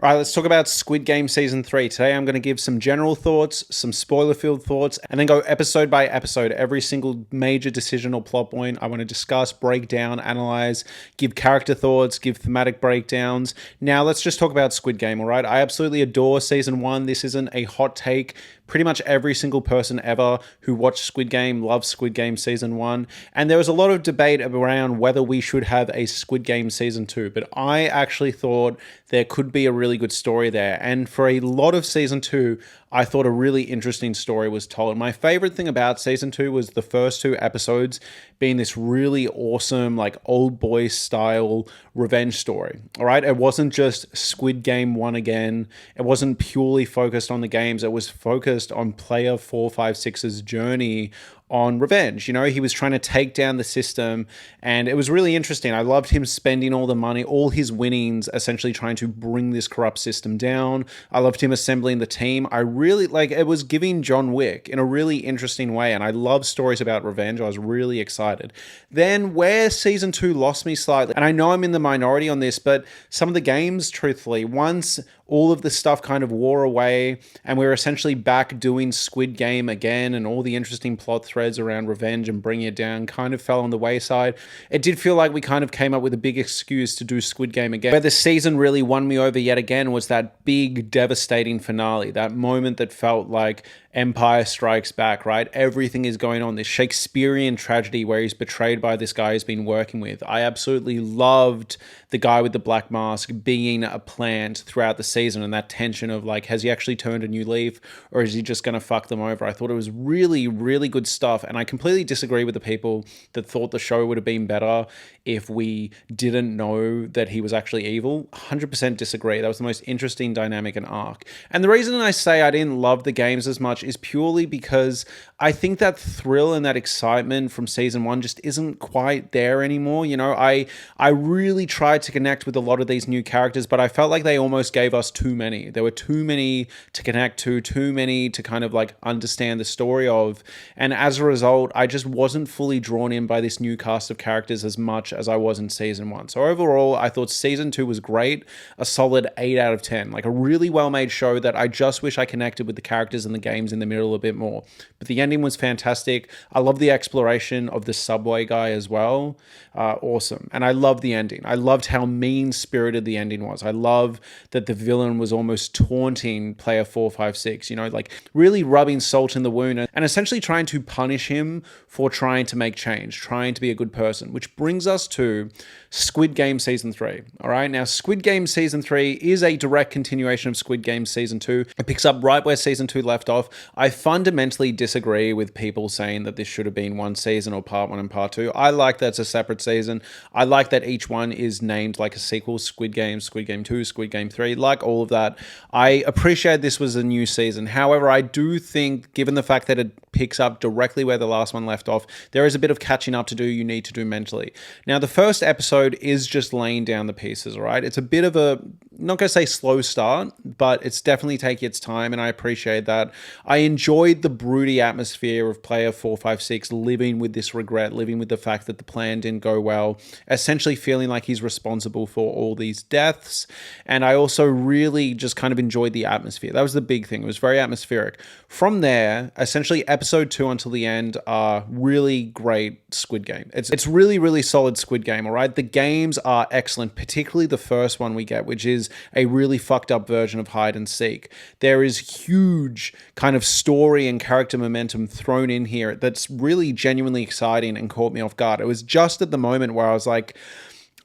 All right, let's talk about Squid Game Season 3. Today I'm going to give some general thoughts, some spoiler-filled thoughts, and then go episode by episode. Every single major decision or plot point I want to discuss, break down, analyze, give character thoughts, give thematic breakdowns. Now let's just talk about Squid Game, all right? I absolutely adore Season 1. This isn't a hot take. Pretty much every single person ever who watched Squid Game loves Squid Game Season 1. And there was a lot of debate around whether we should have a Squid Game Season 2. But I actually thought there could be a really good story there. And for a lot of Season 2, I thought a really interesting story was told. My favorite thing about Season 2 was the first two episodes being this really awesome, like old boy style revenge story. All right. It wasn't just Squid Game 1 again. It wasn't purely focused on the games. It was focused on player 456's journey on revenge. You know, he was trying to take down the system, and it was really interesting. I loved him spending all the money, all his winnings, essentially trying to bring this corrupt system down. I loved him assembling the team. I really it was giving John Wick in a really interesting way, and I love stories about revenge. I was really excited. Then where Season 2 lost me slightly, and I know I'm in the minority on this, but some of the games, truthfully, once all of the stuff kind of wore away and we were essentially back doing Squid Game again, and all the interesting plot threads around revenge and bringing it down kind of fell on the wayside. It did feel like we kind of came up with a big excuse to do Squid Game again. Where the season really won me over yet again was that big devastating finale, that moment that felt like Empire Strikes Back, right? Everything is going on, this Shakespearean tragedy where he's betrayed by this guy he's been working with. I absolutely loved the guy with the black mask being a plant throughout the season, and that tension of like, has he actually turned a new leaf, or is he just going to fuck them over? I thought it was really, really good stuff, and I completely disagree with the people that thought the show would have been better if we didn't know that he was actually evil. 100% disagree. That was the most interesting dynamic and arc. And the reason I say I didn't love the games as much is purely because I think that thrill and that excitement from Season 1 just isn't quite there anymore. You know, I really tried to connect with a lot of these new characters, but I felt like they almost gave us too many. There were too many to connect to, too many to kind of like understand the story of. And as a result, I just wasn't fully drawn in by this new cast of characters as much as I was in Season 1. So overall, I thought Season 2 was great, a solid 8 out of 10, like a really well-made show that I just wish I connected with the characters and the games in the middle a bit more. But the ending was fantastic. I love the exploration of the subway guy as well. Awesome. And I love the ending. I loved how mean-spirited the ending was. I love that the villain was almost taunting player 456, you know, like really rubbing salt in the wound and essentially trying to punish him for trying to make change, trying to be a good person, which brings us to Squid Game Season 3. All right. Now, Squid Game Season 3 is a direct continuation of Squid Game Season 2. It picks up right where Season 2 left off. I fundamentally disagree with people saying that this should have been one season or part 1 and part 2. I like that it's a separate season. I like that each one is named like a sequel: Squid Game, Squid Game 2, Squid Game 3, like all of that. I appreciate this was a new season. However, I do think, given the fact that it picks up directly where the last one left off, there is a bit of catching up to do you need to do mentally. Now, the first episode is just laying down the pieces, all right? It's a bit of a, not going to say slow start, but it's definitely taking its time, and I appreciate that. I enjoyed the broody atmosphere of player 456 living with this regret, living with the fact that the plan didn't go well, essentially feeling like he's responsible for all these deaths. And I also really just kind of enjoyed the atmosphere. That was the big thing. It was very atmospheric. From there, essentially episode 2 until the end are really great Squid Game. It's really, really solid Squid Game, all right? The games are excellent, particularly the first one we get, which is a really fucked up version of hide and seek. There is huge kind of story and character momentum thrown in here that's really genuinely exciting and caught me off guard. It was just at the moment where I was like,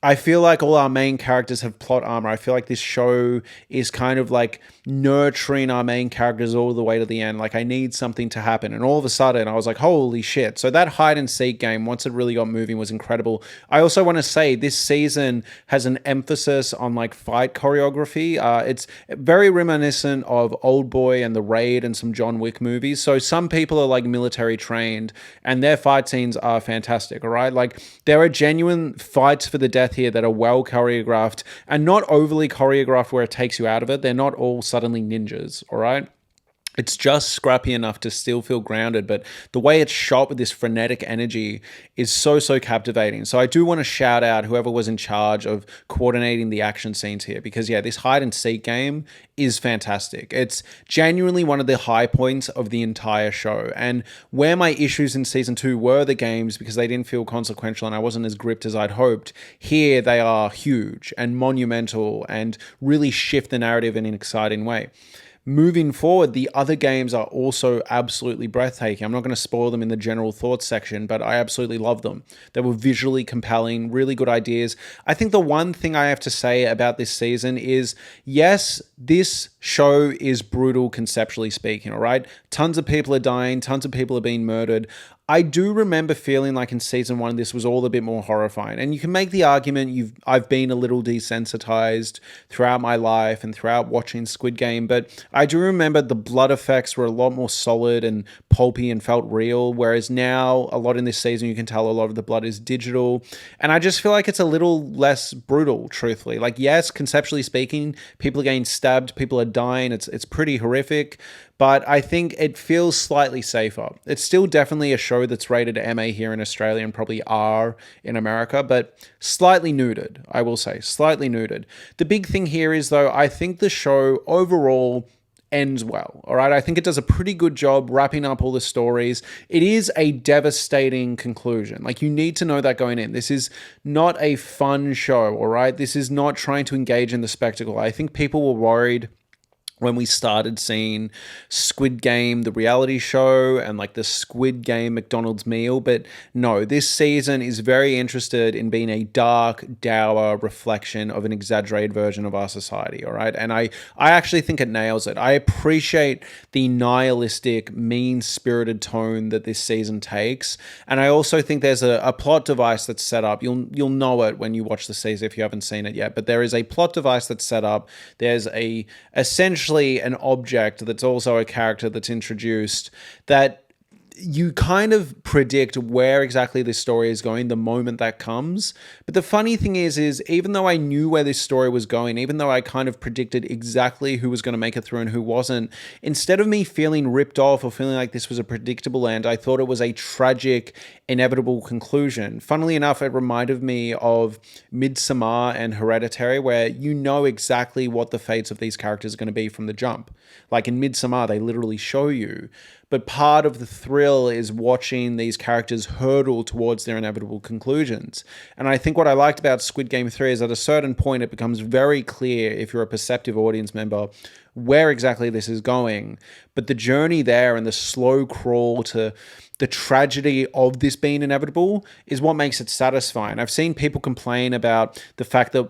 I feel like all our main characters have plot armor. I feel like this show is kind of like nurturing our main characters all the way to the end. Like, I need something to happen. And all of a sudden, I was like, holy shit. So that hide and seek game, once it really got moving, was incredible. I also want to say this season has an emphasis on like fight choreography. It's very reminiscent of Old Boy and The Raid and some John Wick movies. So some people are like military trained, and their fight scenes are fantastic, all right? Like, there are genuine fights for the death here that are well choreographed and not overly choreographed where it takes you out of it. They're not all suddenly ninjas, all right? It's just scrappy enough to still feel grounded, but the way it's shot with this frenetic energy is so captivating. So I do want to shout out whoever was in charge of coordinating the action scenes here, because yeah, this hide and seek game is fantastic. It's genuinely one of the high points of the entire show. And where my issues in season 2 were the games because they didn't feel consequential and I wasn't as gripped as I'd hoped, here they are huge and monumental and really shift the narrative in an exciting way. Moving forward, the other games are also absolutely breathtaking. I'm not going to spoil them in the general thoughts section, but I absolutely love them. They were visually compelling, really good ideas. I think the one thing I have to say about this season is, yes, this show is brutal conceptually speaking, all right? Tons of people are dying, tons of people are being murdered. I do remember feeling like in season 1 this was all a bit more horrifying. And you can make the argument I've been a little desensitized throughout my life and throughout watching Squid Game, but I do remember the blood effects were a lot more solid and pulpy and felt real, whereas now a lot in this season you can tell a lot of the blood is digital. And I just feel like it's a little less brutal, truthfully. Like, yes, conceptually speaking, people are getting stabbed, people are dying, it's pretty horrific, but I think it feels slightly safer. It's still definitely a show that's rated MA here in Australia and probably R in America, but slightly neutered, I will say, slightly neutered. The big thing here is, though, I think the show overall ends well, all right? I think it does a pretty good job wrapping up all the stories. It is a devastating conclusion. Like, you need to know that going in. This is not a fun show, all right? This is not trying to engage in the spectacle. I think people were worried when we started seeing Squid Game, the reality show, and like the Squid Game McDonald's meal. But no, this season is very interested in being a dark, dour reflection of an exaggerated version of our society, all right? And I actually think it nails it. I appreciate the nihilistic, mean-spirited tone that this season takes. And I also think there's a plot device that's set up. You'll know it when you watch the season if you haven't seen it yet. But there is a plot device that's set up. There's essentially an object that's also a character that's introduced that you kind of predict where exactly this story is going the moment that comes. But the funny thing is even though I knew where this story was going, even though I kind of predicted exactly who was going to make it through and who wasn't, instead of me feeling ripped off or feeling like this was a predictable end, I thought it was a tragic, inevitable conclusion. Funnily enough, it reminded me of Midsommar and Hereditary, where you know exactly what the fates of these characters are going to be from the jump. Like in Midsommar, they literally show you. But part of the thrill is watching these characters hurtle towards their inevitable conclusions. And I think what I liked about Squid Game 3 is at a certain point, it becomes very clear, if you're a perceptive audience member, where exactly this is going. But the journey there and the slow crawl to the tragedy of this being inevitable is what makes it satisfying. I've seen people complain about the fact that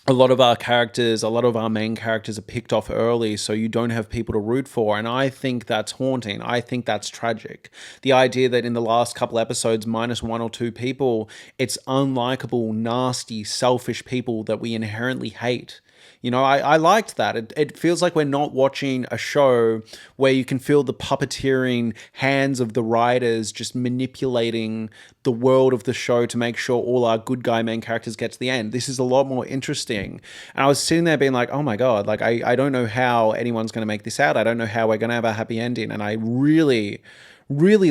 a lot of our main characters are picked off early, so you don't have people to root for. And I think that's haunting. I think that's tragic. The idea that in the last couple episodes, minus 1 or 2 people, it's unlikable, nasty, selfish people that we inherently hate. You know, I liked that. It feels like we're not watching a show where you can feel the puppeteering hands of the writers just manipulating the world of the show to make sure all our good guy main characters get to the end. This is a lot more interesting. And I was sitting there being like, oh my God, like I don't know how anyone's going to make this out. I don't know how we're going to have a happy ending. And I really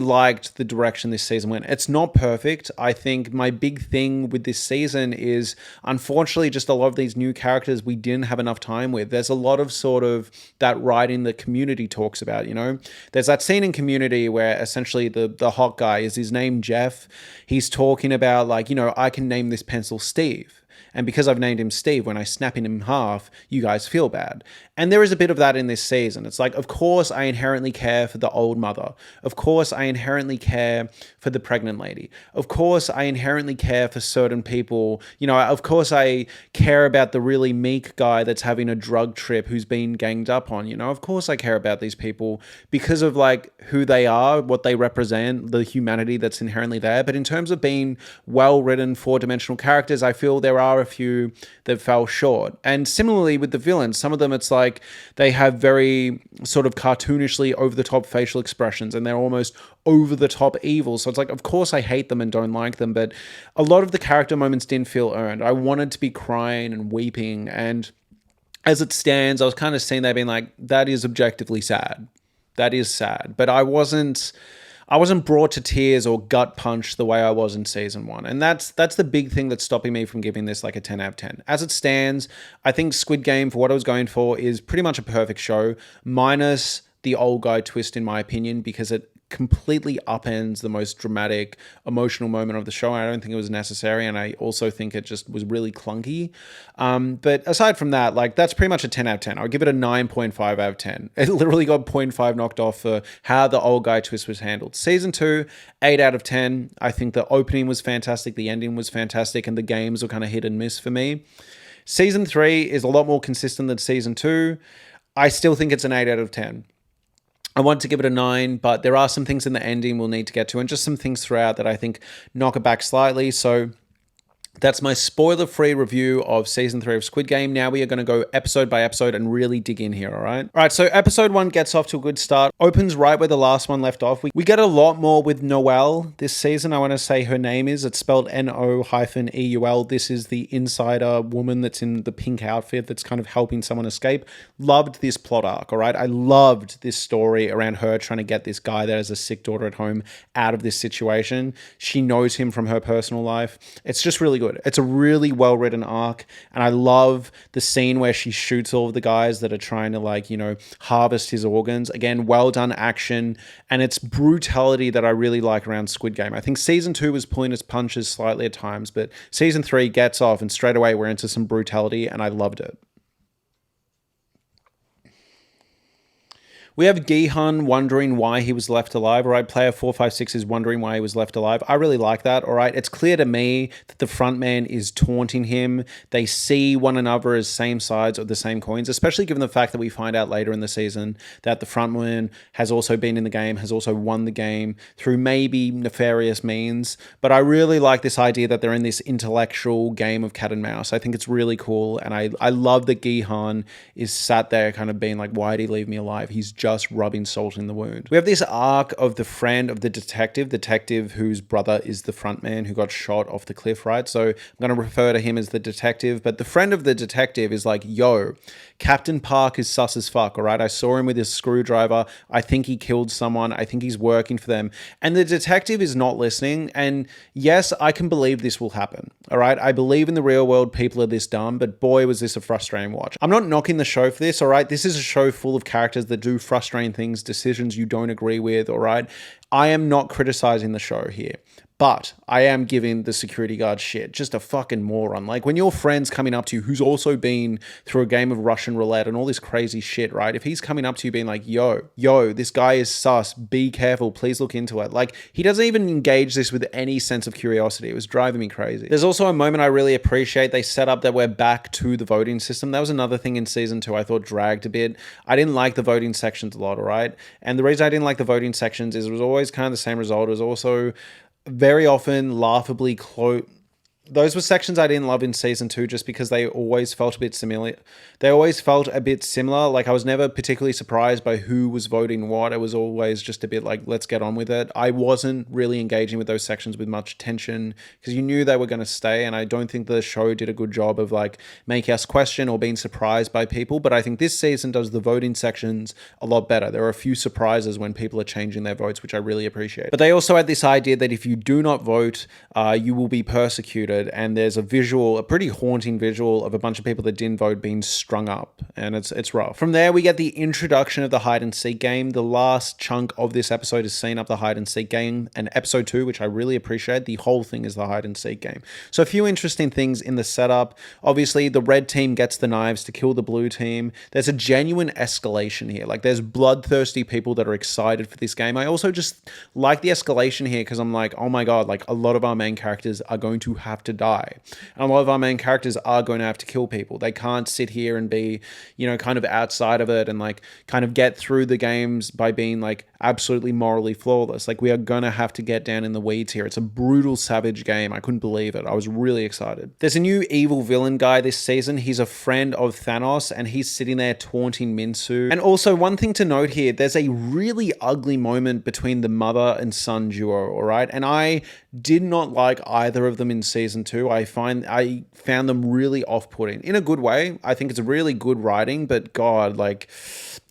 liked the direction this season went. It's not perfect. I think my big thing with this season is, unfortunately, just a lot of these new characters we didn't have enough time with. There's a lot of sort of that writing that Community talks about, you know? There's that scene in Community where essentially the hot guy, is his name Jeff? He's talking about like, you know, I can name this pencil Steve. And because I've named him Steve, when I snap him in half, you guys feel bad. And there is a bit of that in this season. It's like, of course, I inherently care for the old mother. Of course, I inherently care for the pregnant lady. Of course, I inherently care for certain people. You know, of course, I care about the really meek guy that's having a drug trip who's been ganged up on. You know, of course, I care about these people because of like who they are, what they represent, the humanity that's inherently there. But in terms of being well-written, four-dimensional characters, I feel there are a few that fell short. And similarly with the villains, some of them it's like they have very sort of cartoonishly over-the-top facial expressions and they're almost over-the-top evil. So it's like, of course I hate them and don't like them, but a lot of the character moments didn't feel earned. I wanted to be crying and weeping, and as it stands, I was kind of sitting there being like, that is objectively sad. That is sad. But I wasn't brought to tears or gut punched the way I was in season 1. And that's the big thing that's stopping me from giving this like a 10 out of 10. As it stands, I think Squid Game, for what I was going for, is pretty much a perfect show, minus the old guy twist, in my opinion, because it completely upends the most dramatic, emotional moment of the show. I don't think it was necessary, and I also think it just was really clunky. But aside from that, like, that's pretty much a 10 out of 10. I'll give it a 9.5 out of 10. It literally got 0.5 knocked off for how the old guy twist was handled. Season 2, 8 out of 10. I think the opening was fantastic, the ending was fantastic, and the games were kind of hit and miss for me. Season 3 is a lot more consistent than Season 2. I still think it's an 8 out of 10. I want to give it a 9, but there are some things in the ending we'll need to get to, and just some things throughout that I think knock it back slightly. So that's my spoiler-free review of Season 3 of Squid Game. Now we are going to go episode by episode and really dig in here, all right? All right, so episode 1 gets off to a good start. Opens right where the last one left off. We get a lot more with Noelle this season. I want to say her name is. It's spelled N-O-E-U-L. This is the insider woman that's in the pink outfit that's kind of helping someone escape. Loved this plot arc, all right? I loved this story around her trying to get this guy that has a sick daughter at home out of this situation. She knows him from her personal life. It's just really good. It's a really well-written arc, and I love the scene where she shoots all of the guys that are trying to, like, you know, harvest his organs. Again, well-done action, and it's brutality that I really like around Squid Game. I think Season 2 was pulling its punches slightly at times, but Season 3 gets off, and straight away we're into some brutality, and I loved it. We have Gi-hun wondering why he was left alive, all right? Player 456 is wondering why he was left alive. I really like that, all right? It's clear to me that the front man is taunting him. They see one another as same sides of the same coins, especially given the fact that we find out later in the season that the front man has also been in the game, has also won the game through maybe nefarious means. But I really like this idea that they're in this intellectual game of cat and mouse. I think it's really cool, and I love that Gi-hun is sat there kind of being like, why did he leave me alive? He's just rubbing salt in the wound. We have this arc of the friend of the detective whose brother is the front man who got shot off the cliff, right? So I'm going to refer to him as the detective, but the friend of the detective is like, yo, Captain Park is sus as fuck, all right? I saw him with his screwdriver. I think he killed someone. I think he's working for them. And the detective is not listening. And yes, I can believe this will happen, all right? I believe in the real world people are this dumb, but boy, was this a frustrating watch. I'm not knocking the show for this, all right? This is a show full of characters that do frustrating things, decisions you don't agree with, all right? I am not criticizing the show here, but I am giving the security guard shit. Just a fucking moron. Like, when your friend's coming up to you, who's also been through a game of Russian roulette and all this crazy shit, right? If he's coming up to you being like, yo, this guy is sus, be careful, please look into it. Like, he doesn't even engage this with any sense of curiosity. It was driving me crazy. There's also a moment I really appreciate. They set up that we're back to the voting system. That was another thing in Season 2 I thought dragged a bit. I didn't like the voting sections a lot, all right? And the reason I didn't like the voting sections is it was always kind of the same result. It was also very often laughably close. Those were sections I didn't love in Season 2 just because they always felt a bit similar. Like, I was never particularly surprised by who was voting what. It was always just a bit like, let's get on with it. I wasn't really engaging with those sections with much tension because you knew they were going to stay, and I don't think the show did a good job of, like, making us question or being surprised by people. But I think this season does the voting sections a lot better. There are a few surprises when people are changing their votes, which I really appreciate. But they also had this idea that if you do not vote, you will be persecuted. And there's a pretty haunting visual of a bunch of people that didn't vote being strung up, and it's rough. From there, we get the introduction of the hide and seek game. The last chunk of this episode is setting up the hide and seek game, and episode 2, which I really appreciate, the whole thing is the hide and seek game. So a few interesting things in the setup. Obviously, the red team gets the knives to kill the blue team. There's a genuine escalation here. Like, there's bloodthirsty people that are excited for this game. I also just like the escalation here because I'm like, oh my god, like, a lot of our main characters are going to have to die. And a lot of our main characters are going to have to kill people. They can't sit here and be, you know, kind of outside of it and, like, kind of get through the games by being, like, absolutely morally flawless. Like, we are going to have to get down in the weeds here. It's a brutal, savage game. I couldn't believe it. I was really excited. There's a new evil villain guy this season. He's a friend of Thanos, and he's sitting there taunting Minsu. And also, one thing to note here, there's a really ugly moment between the mother and son duo, all right? And I did not like either of them in Season season 2, I found them really off-putting in a good way. I think it's really good writing, but God, like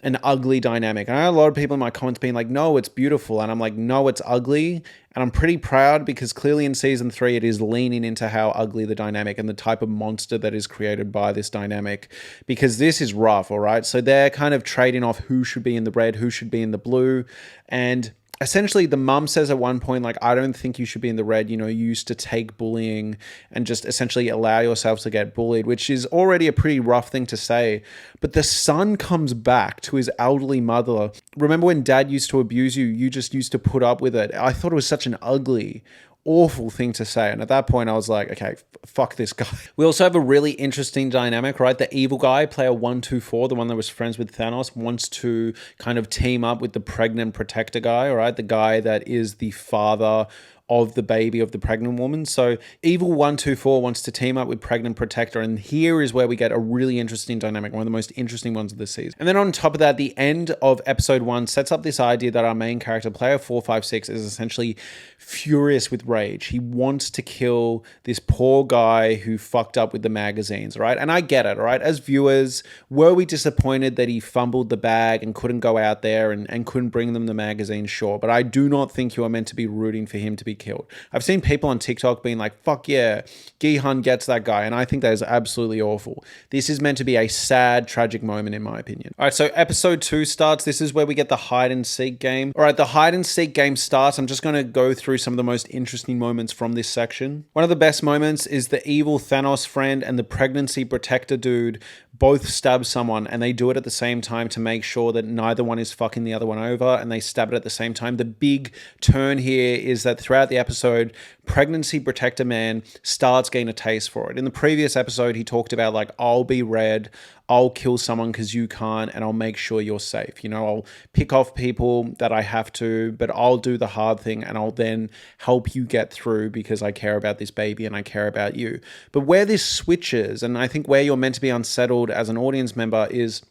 an ugly dynamic. And I had a lot of people in my comments being like, no, it's beautiful. And I'm like, no, it's ugly. And I'm pretty proud because clearly in season 3, it is leaning into how ugly the dynamic and the type of monster that is created by this dynamic, because this is rough, all right? So they're kind of trading off who should be in the red, who should be in the blue. And essentially, the mum says at one point, like, I don't think you should be in the red. You know, you used to take bullying and just essentially allow yourself to get bullied, which is already a pretty rough thing to say. But the son comes back to his elderly mother. Remember when dad used to abuse you? You just used to put up with it. I thought it was such an ugly, awful thing to say. And at that point, I was like, okay, fuck this guy. We also have a really interesting dynamic, right? The evil guy, player 124, the one that was friends with Thanos, wants to kind of team up with the pregnant protector guy, all right? The guy that is the father of the baby of the pregnant woman. So Evil 124 wants to team up with Pregnant Protector, and here is where we get a really interesting dynamic, one of the most interesting ones of the season. And then on top of that, the end of episode 1 sets up this idea that our main character, player 456, is essentially furious with rage. He wants to kill this poor guy who fucked up with the magazines, right? And I get it, all right? As viewers, were we disappointed that he fumbled the bag and couldn't go out there and couldn't bring them the magazines? Sure, but I do not think you are meant to be rooting for him to be killed. I've seen people on TikTok being like, fuck yeah, Gi-hun gets that guy, and I think that is absolutely awful. This is meant to be a sad, tragic moment in my opinion. All right, so episode 2 starts. This is where we get the hide and seek game. All right, the hide and seek game starts. I'm just going to go through some of the most interesting moments from this section. One of the best moments is the evil Thanos friend and the pregnancy protector dude both stab someone, and they do it at the same time to make sure that neither one is fucking the other one over, and they stab it at the same time. The big turn here is that throughout the episode, pregnancy protector man starts getting a taste for it. In the previous episode, he talked about like, I'll be red, I'll kill someone because you can't, and I'll make sure you're safe. You know, I'll pick off people that I have to, but I'll do the hard thing, and I'll then help you get through because I care about this baby and I care about you. But where this switches, and I think where you're meant to be unsettled as an audience member, is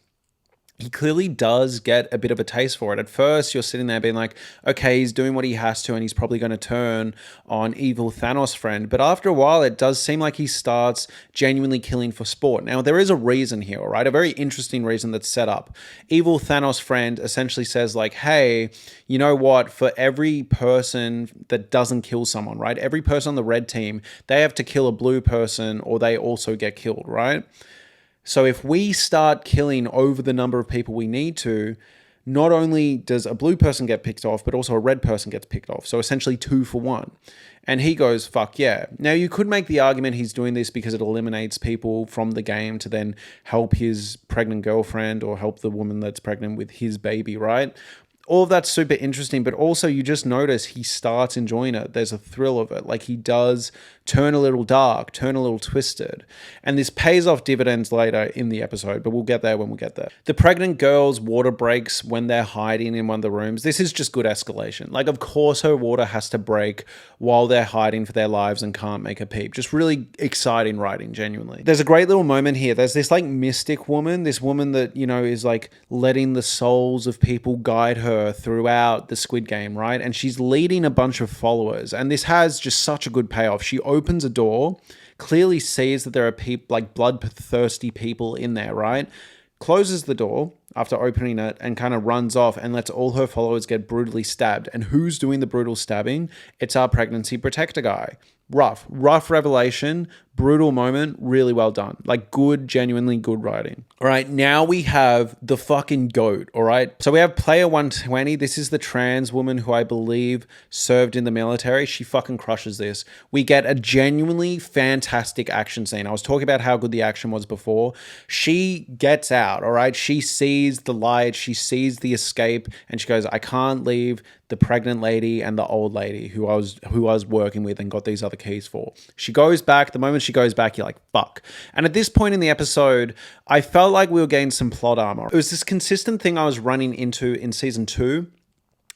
he clearly does get a bit of a taste for it. At first, you're sitting there being like, okay, he's doing what he has to, and he's probably going to turn on evil Thanos friend. But after a while, it does seem like he starts genuinely killing for sport. Now, there is a reason here, all right? A very interesting reason that's set up. Evil Thanos friend essentially says like, hey, you know what? For every person that doesn't kill someone, right? Every person on the red team, they have to kill a blue person or they also get killed, right? So if we start killing over the number of people we need to, not only does a blue person get picked off, but also a red person gets picked off. So essentially 2 for 1. And he goes, fuck yeah. Now you could make the argument he's doing this because it eliminates people from the game to then help his pregnant girlfriend or help the woman that's pregnant with his baby, right? All of that's super interesting, but also you just notice he starts enjoying it. There's a thrill of it. Like he does turn a little dark, turn a little twisted. And this pays off dividends later in the episode, but we'll get there when we get there. The pregnant girl's water breaks when they're hiding in one of the rooms. This is just good escalation. Like, of course her water has to break while they're hiding for their lives and can't make a peep. Just really exciting writing, genuinely. There's a great little moment here. There's this like mystic woman, this woman that, you know, is like letting the souls of people guide her throughout the Squid Game, right? And she's leading a bunch of followers. And this has just such a good payoff. She opens a door, clearly sees that there are people, like bloodthirsty people in there, right? Closes the door after opening it and kind of runs off and lets all her followers get brutally stabbed. And who's doing the brutal stabbing? It's our pregnancy protector guy. Rough revelation, brutal moment, really well done. Like good, genuinely good writing. All right, now we have the fucking GOAT, all right? So we have player 120. This is the trans woman who I believe served in the military. She fucking crushes this. We get a genuinely fantastic action scene. I was talking about how good the action was before. She gets out, all right? She sees the light, she sees the escape, and she goes, I can't leave the pregnant lady and the old lady who I was working with and got these other keys for. She goes back. The moment she goes back, you're like, fuck. And at this point in the episode, I felt like we were getting some plot armor. It was this consistent thing I was running into in season 2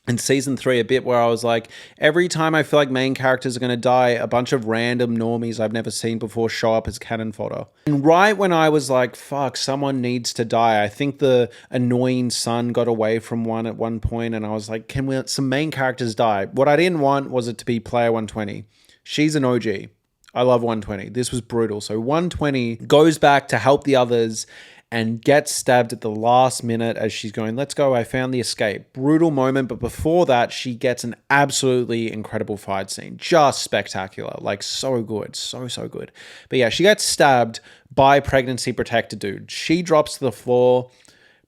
and season 3 a bit, where I was like, every time I feel like main characters are going to die, a bunch of random normies I've never seen before show up as cannon fodder. And right when I was like, fuck, someone needs to die, I think the annoying son got away from one at one point, and I was like, can we let some main characters die? What I didn't want was it to be player 120. She's an OG. I love 120. This was brutal. So 120 goes back to help the others and gets stabbed at the last minute as she's going, let's go, I found the escape. Brutal moment, but before that, she gets an absolutely incredible fight scene. Just spectacular. Like, so good. So good. But yeah, she gets stabbed by pregnancy protector dude. She drops to the floor.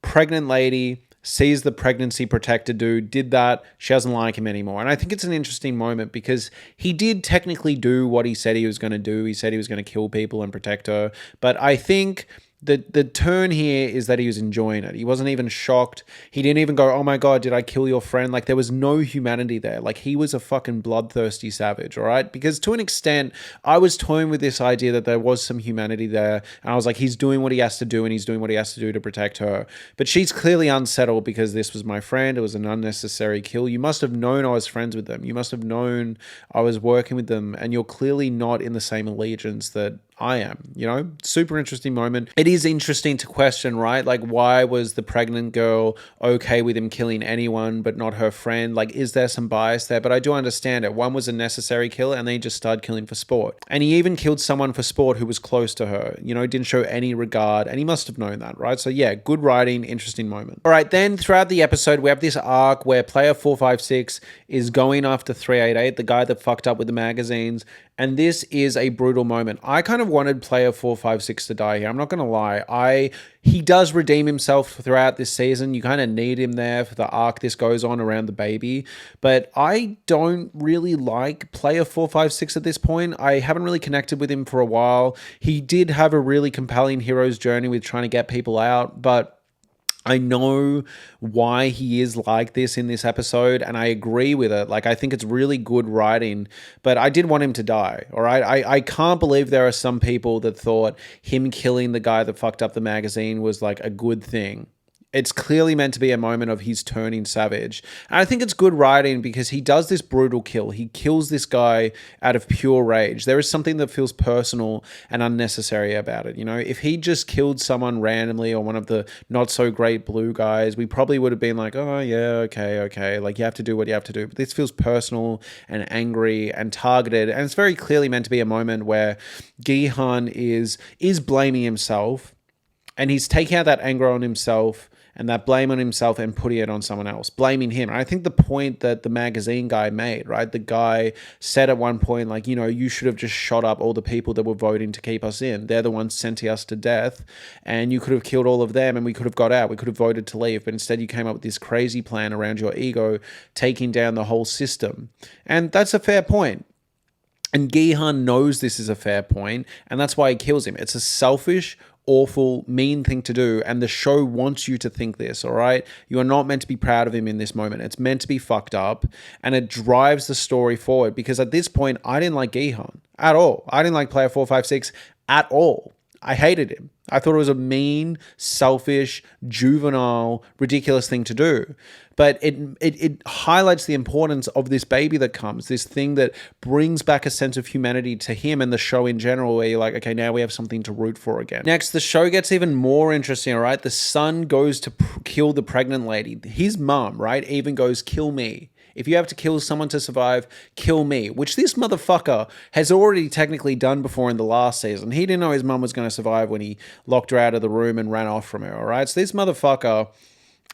Pregnant lady sees the pregnancy protector dude, did that, she doesn't like him anymore. And I think it's an interesting moment because he did technically do what he said he was going to do. He said he was going to kill people and protect her. But I think the turn here is that he was enjoying it. He wasn't even shocked. He didn't even go, oh my God, did I kill your friend? Like, there was no humanity there. Like, he was a fucking bloodthirsty savage, all right? Because to an extent, I was toying with this idea that there was some humanity there. And I was like, he's doing what he has to do and he's doing what he has to do to protect her. But she's clearly unsettled because this was my friend. It was an unnecessary kill. You must have known I was friends with them. You must have known I was working with them. And you're clearly not in the same allegiance that I am, you know? Super interesting moment. It is interesting to question, right? Like, why was the pregnant girl okay with him killing anyone but not her friend? Like, is there some bias there? But I do understand it. One was a necessary kill and then he just started killing for sport. And he even killed someone for sport who was close to her, you know, didn't show any regard, and he must have known that, right? So yeah, good writing, interesting moment. All right, then throughout the episode, we have this arc where player 456 is going after 388, the guy that fucked up with the magazines. And this is a brutal moment. I kind of wanted player 456 to die here. I'm not going to lie. He does redeem himself throughout this season. You kind of need him there for the arc this goes on around the baby. But I don't really like player 456 at this point. I haven't really connected with him for a while. He did have a really compelling hero's journey with trying to get people out, but I know why he is like this in this episode, and I agree with it. Like, I think it's really good writing, but I did want him to die, all right? I can't believe there are some people that thought him killing the guy that fucked up the magazine was, like, a good thing. It's clearly meant to be a moment of he's turning savage. And I think it's good writing because he does this brutal kill. He kills this guy out of pure rage. There is something that feels personal and unnecessary about it. You know, if he just killed someone randomly or one of the not so great blue guys, we probably would have been like, oh yeah, okay. Like, you have to do what you have to do. But this feels personal and angry and targeted. And it's very clearly meant to be a moment where Gihan is blaming himself, and he's taking out that anger on himself and that blame on himself and putting it on someone else, blaming him. And I think the point that the magazine guy made, right? The guy said at one point, like, you know, you should have just shot up all the people that were voting to keep us in. They're the ones sending us to death, and you could have killed all of them and we could have got out. We could have voted to leave, but instead you came up with this crazy plan around your ego, taking down the whole system. And that's a fair point. And Gihan knows this is a fair point, and that's why he kills him. It's a selfish, awful, mean thing to do, and the show wants you to think this, all right? You are not meant to be proud of him in this moment. It's meant to be fucked up, and it drives the story forward, because at this point, I didn't like Gihan at all. I didn't like player 456 at all. I hated him. I thought it was a mean, selfish, juvenile, ridiculous thing to do. But it highlights the importance of this baby that comes, this thing that brings back a sense of humanity to him and the show in general, where you're like, okay, now we have something to root for again. Next, the show gets even more interesting, all right? The son goes to kill the pregnant lady. His mom, right, even goes, kill me. If you have to kill someone to survive, kill me, which this motherfucker has already technically done before in the last season. He didn't know his mum was going to survive when he locked her out of the room and ran off from her, all right? So this motherfucker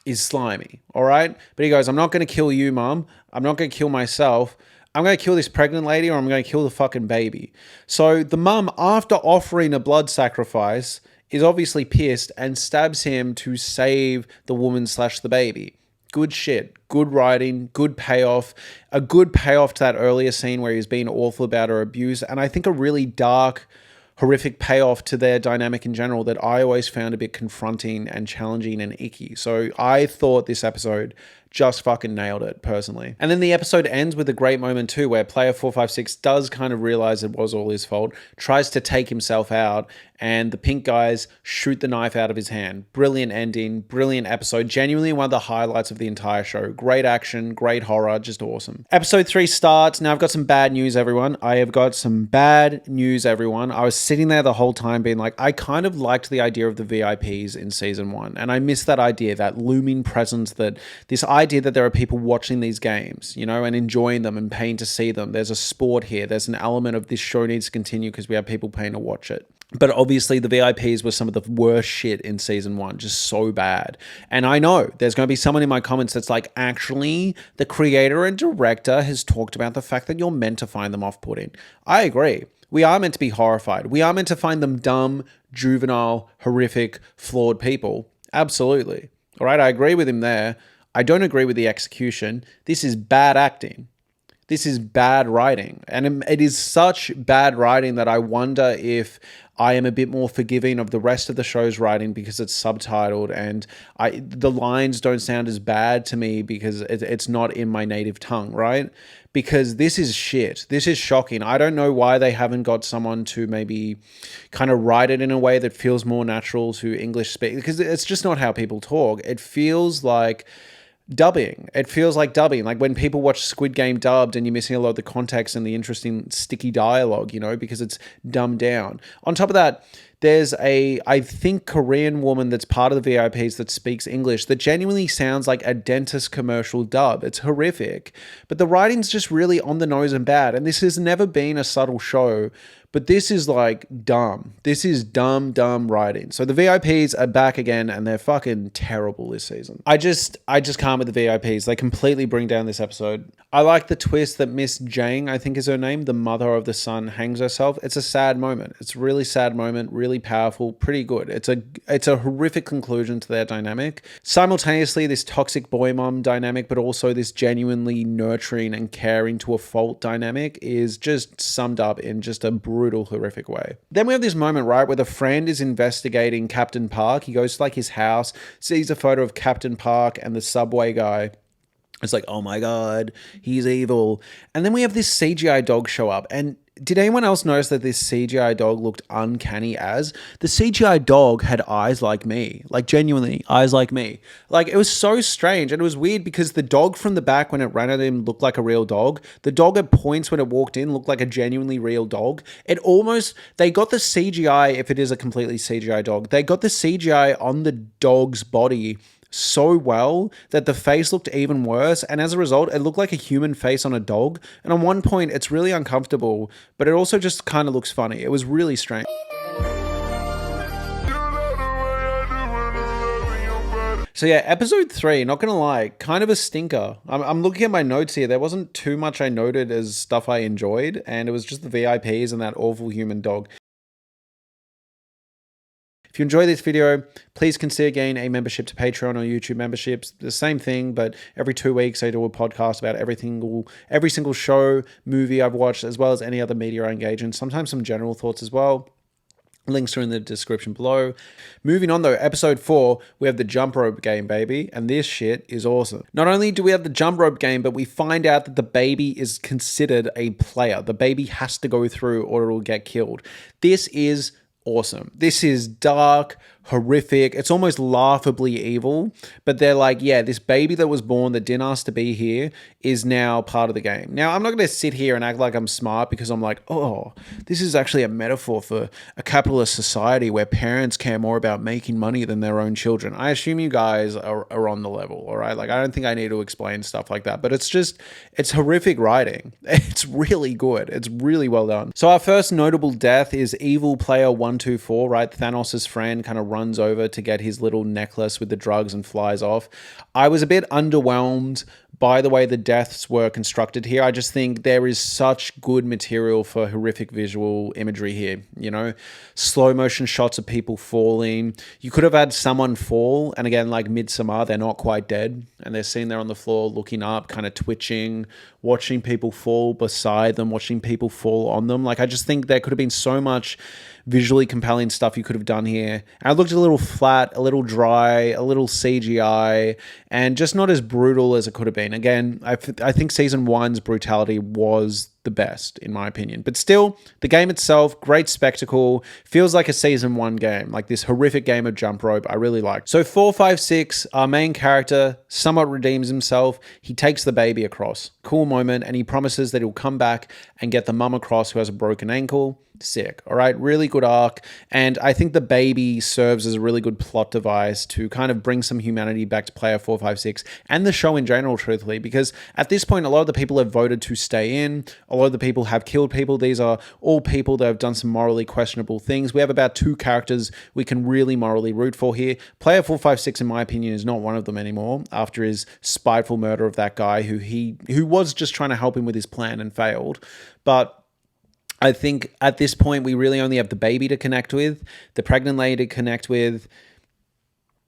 is slimy, all right? But he goes, I'm not going to kill you, mum. I'm not going to kill myself. I'm going to kill this pregnant lady, or I'm going to kill the fucking baby. So the mum, after offering a blood sacrifice, is obviously pissed and stabs him to save the woman / the baby. Good shit. Good writing, good payoff, a good payoff to that earlier scene where he was being awful about her abuse, and I think a really dark, horrific payoff to their dynamic in general that I always found a bit confronting and challenging and icky. So I thought this episode just fucking nailed it, personally. And then the episode ends with a great moment too, where player 456 does kind of realize it was all his fault, tries to take himself out, and the pink guys shoot the knife out of his hand. Brilliant ending, brilliant episode, genuinely one of the highlights of the entire show. Great action, great horror, just awesome. Episode 3 starts. Now I've got some bad news, everyone. I have got some bad news, everyone. I was sitting there the whole time being like, I kind of liked the idea of the VIPs in season 1, and I missed that idea, that looming presence, that this idea that there are people watching these games, you know, and enjoying them and paying to see them. There's a sport here. There's an element of this show needs to continue because we have people paying to watch it. But obviously the VIPs were some of the worst shit in season 1, just so bad. And I know there's going to be someone in my comments that's like, actually, the creator and director has talked about the fact that you're meant to find them off-putting. I agree. We are meant to be horrified. We are meant to find them dumb, juvenile, horrific, flawed people. Absolutely. All right, I agree with him there. I don't agree with the execution. This is bad acting. This is bad writing. And it is such bad writing that I wonder if I am a bit more forgiving of the rest of the show's writing because it's subtitled and the lines don't sound as bad to me because it's not in my native tongue, right? Because this is shit. This is shocking. I don't know why they haven't got someone to maybe kind of write it in a way that feels more natural to English speak, because it's just not how people talk. It feels like dubbing. It feels like dubbing. Like when people watch Squid Game dubbed and you're missing a lot of the context and the interesting sticky dialogue, you know, because it's dumbed down. On top of that, there's I think, Korean woman that's part of the VIPs that speaks English that genuinely sounds like a dentist commercial dub. It's horrific. But the writing's just really on the nose and bad. And this has never been a subtle show. But this is like dumb. This is dumb writing. So the VIPs are back again and they're fucking terrible this season. I just can't with the VIPs. They completely bring down this episode. I like the twist that Miss Jang, I think is her name, the mother of the son, hangs herself. It's a sad moment. It's a really sad moment, really powerful, pretty good. It's a horrific conclusion to their dynamic. Simultaneously, this toxic boy mom dynamic, but also this genuinely nurturing and caring to a fault dynamic is just summed up in just a brutal, horrific way. Then we have this moment, right, where the friend is investigating Captain Park. He goes to like his house, sees a photo of Captain Park and the subway guy. It's like, oh my God, he's evil. And then we have this CGI dog show up. And did anyone else notice that this CGI dog looked uncanny as? The CGI dog had eyes like me. Like, genuinely, eyes like me. Like, it was so strange. And it was weird because the dog from the back, when it ran at him, looked like a real dog. The dog at points when it walked in looked like a genuinely real dog. They got the CGI, if it is a completely CGI dog, they got the CGI on the dog's body so well that the face looked even worse, and as a result it looked like a human face on a dog, and on one point it's really uncomfortable, but it also just kind of looks funny. It was really strange. So yeah, episode 3, not gonna lie, kind of a stinker. I'm looking at my notes here. There wasn't too much I noted as stuff I enjoyed, and it was just the VIPs and that awful human dog. If you enjoy this video, please consider getting a membership to Patreon or YouTube memberships. The same thing, but every 2 weeks I do a podcast about every single show, movie I've watched, as well as any other media I engage in. Sometimes some general thoughts as well. Links are in the description below. Moving on though, episode 4, we have the jump rope game, baby. And this shit is awesome. Not only do we have the jump rope game, but we find out that the baby is considered a player. The baby has to go through or it'll get killed. This is awesome. This is dark, horrific. It's almost laughably evil, but they're like, yeah, this baby that was born that didn't ask to be here is now part of the game. Now, I'm not going to sit here and act like I'm smart because I'm like, oh, this is actually a metaphor for a capitalist society where parents care more about making money than their own children. I assume you guys are on the level, all right? Like, I don't think I need to explain stuff like that, but it's horrific writing. It's really good. It's really well done. So our first notable death is Evil Player 124, right? Thanos' friend kind of runs over to get his little necklace with the drugs and flies off. I was a bit underwhelmed by the way the deaths were constructed here. I just think there is such good material for horrific visual imagery here, you know? Slow motion shots of people falling. You could have had someone fall, and again, like Midsommar, they're not quite dead, and they're sitting there on the floor looking up, kind of twitching, watching people fall beside them, watching people fall on them. Like, I just think there could have been so much visually compelling stuff you could have done here. And it looked a little flat, a little dry, a little CGI, and just not as brutal as it could have been. Again, I think season 1's brutality was the best, in my opinion. But still, the game itself, great spectacle, feels like a season 1 game, like this horrific game of jump rope. I really liked. So 4, 5, 6, our main character somewhat redeems himself. He takes the baby across. Cool moment, and he promises that he'll come back and get the mum across who has a broken ankle. sick. All right, really good arc, and I think the baby serves as a really good plot device to kind of bring some humanity back to player 456 and the show in general, truthfully, because at this point a lot of the people have voted to stay in, a lot of the people have killed people. These are all people that have done some morally questionable things. We have about 2 characters we can really morally root for here. Player 456, in my opinion, is not one of them anymore after his spiteful murder of that guy who was just trying to help him with his plan and failed. But I think at this point, we really only have the baby to connect with, the pregnant lady to connect with.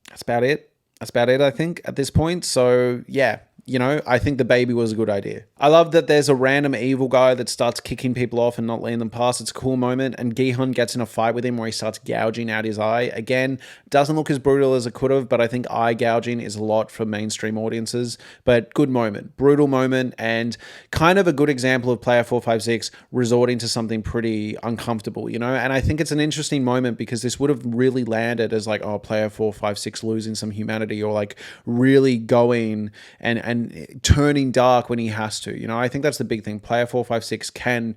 That's about it. I think, at this point. So, yeah, I think the baby was a good idea. I love that there's a random evil guy that starts kicking people off and not letting them pass. It's a cool moment. And Gi-hun gets in a fight with him where he starts gouging out his eye. Again, doesn't look as brutal as it could have, but I think eye gouging is a lot for mainstream audiences. But good moment, brutal moment, and kind of a good example of player 456 resorting to something pretty uncomfortable, And I think it's an interesting moment because this would have really landed as like, oh, player 456 losing some humanity, or like really going and turning dark when he has to. I think that's the big thing. Player 456 can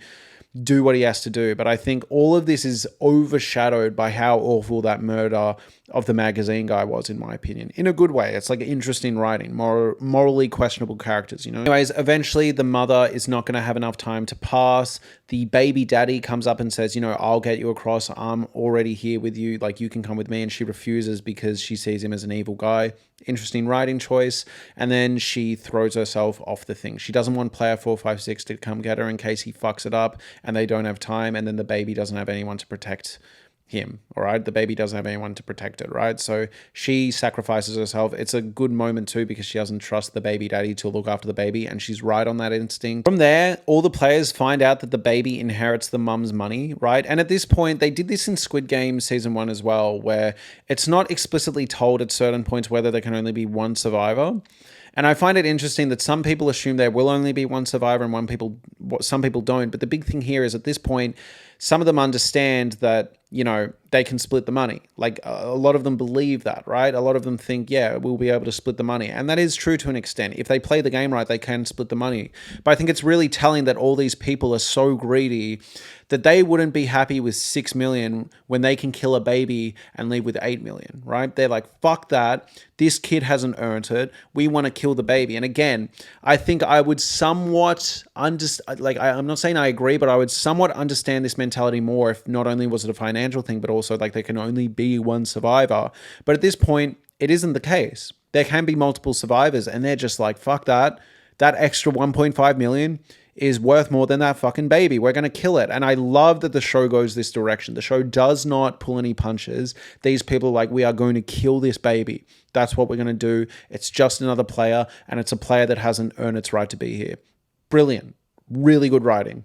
do what he has to do, but I think all of this is overshadowed by how awful that murder of the magazine guy was, in my opinion, in a good way. It's like interesting writing, morally questionable characters, Anyways, eventually the mother is not going to have enough time to pass. The baby daddy comes up and says, I'll get you across. I'm already here with you. Like, you can come with me. And she refuses because she sees him as an evil guy. Interesting writing choice. And then she throws herself off the thing. She doesn't want player 456 to come get her in case he fucks it up and they don't have time. And then the baby doesn't have anyone to protect him. All right, the baby doesn't have anyone to protect it, right? So she sacrifices herself. It's a good moment too because she doesn't trust the baby daddy to look after the baby, and she's right on that instinct. From there, all the players find out that the baby inherits the mum's money, right? And at this point, they did this in Squid Game season 1 as well, where it's not explicitly told at certain points whether there can only be one survivor. And I find it interesting that some people assume there will only be one survivor and some people don't. But the big thing here is at this point, some of them understand that, they can split the money. Like a lot of them believe that, right? A lot of them think, yeah, we'll be able to split the money. And that is true to an extent. If they play the game right, they can split the money. But I think it's really telling that all these people are so greedy that they wouldn't be happy with 6 million when they can kill a baby and leave with 8 million, right? They're like, fuck that. This kid hasn't earned it. We want to kill the baby. And again, I think I would somewhat I'm not saying I agree, but I would somewhat understand this mentality more if not only was it a financial thing, but also like there can only be one survivor. But at this point, it isn't the case. There can be multiple survivors, and they're just like, fuck that. That extra 1.5 million is worth more than that fucking baby. We're going to kill it. And I love that the show goes this direction. The show does not pull any punches. These people are like, we are going to kill this baby. That's what we're going to do. It's just another player, and it's a player that hasn't earned its right to be here. Brilliant. Really good writing.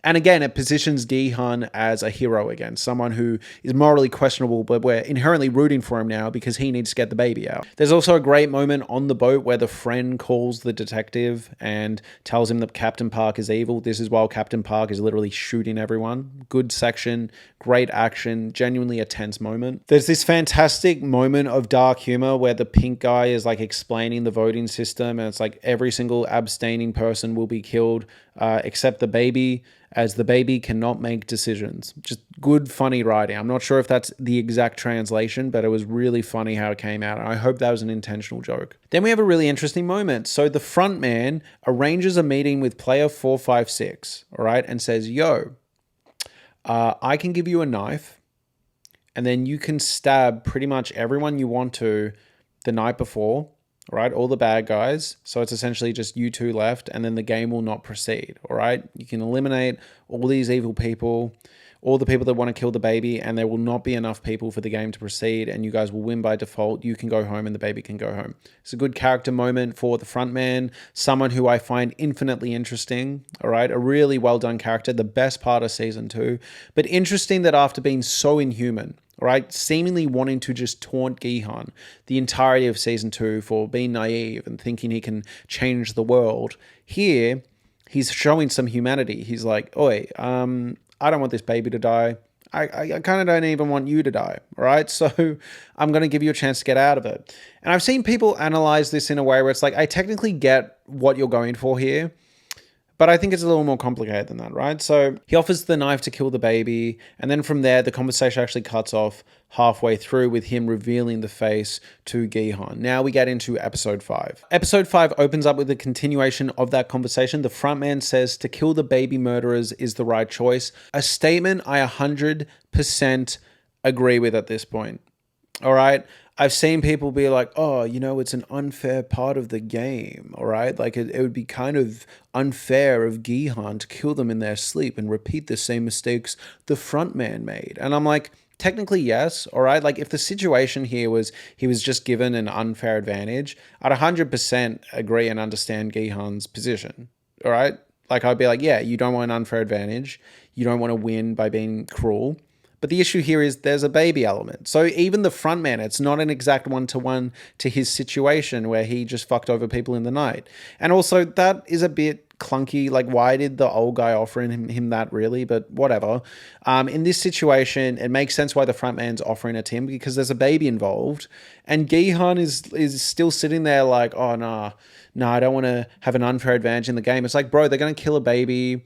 And again, it positions Gi-hun as a hero again, someone who is morally questionable, but we're inherently rooting for him now because he needs to get the baby out. There's also a great moment on the boat where the friend calls the detective and tells him that Captain Park is evil. This is while Captain Park is literally shooting everyone. Good section, great action, genuinely a tense moment. There's this fantastic moment of dark humor where the pink guy is like explaining the voting system, and it's like every single abstaining person will be killed except the baby, as the baby cannot make decisions. Just good, funny writing. I'm not sure if that's the exact translation, but it was really funny how it came out. And I hope that was an intentional joke. Then we have a really interesting moment. So the front man arranges a meeting with player 456, all right, and says, yo, I can give you a knife, and then you can stab pretty much everyone you want to the night before, all right, all the bad guys. So it's essentially just you two left, and then the game will not proceed, all right? You can eliminate all these evil people, all the people that want to kill the baby, and there will not be enough people for the game to proceed, and you guys will win by default. You can go home and the baby can go home. It's a good character moment for the front man, someone who I find infinitely interesting, all right? A really well done character, the best part of season 2, but interesting that after being so inhuman, all right, seemingly wanting to just taunt Gi-hun the entirety of season 2 for being naive and thinking he can change the world, here he's showing some humanity. He's like, oi, I don't want this baby to die. I kind of don't even want you to die, all right? So I'm going to give you a chance to get out of it. And I've seen people analyze this in a way where it's like, I technically get what you're going for here, But I think it's a little more complicated than that, right? So he offers the knife to kill the baby, and then from there, the conversation actually cuts off halfway through with him revealing the face to Gihan. Now we get into episode 5. Episode 5 opens up with a continuation of that conversation. The frontman says to kill the baby murderers is the right choice, a statement I 100% agree with at this point. All right. I've seen people be like, oh, it's an unfair part of the game. All right. Like it would be kind of unfair of Gihan to kill them in their sleep and repeat the same mistakes the front man made. And I'm like, technically, yes. All right. Like if the situation here was he was just given an unfair advantage, I'd 100% agree and understand Gihan's position. All right. Like I'd be like, yeah, you don't want an unfair advantage. You don't want to win by being cruel. But the issue here is there's a baby element. So even the front man, it's not an exact one-to-one to his situation where he just fucked over people in the night. And also that is a bit clunky. Like why did the old guy offer him that really? But whatever. In this situation, it makes sense why the front man's offering it to him because there's a baby involved. And Gihan is still sitting there like, oh, nah, I don't want to have an unfair advantage in the game. It's like, bro, they're going to kill a baby.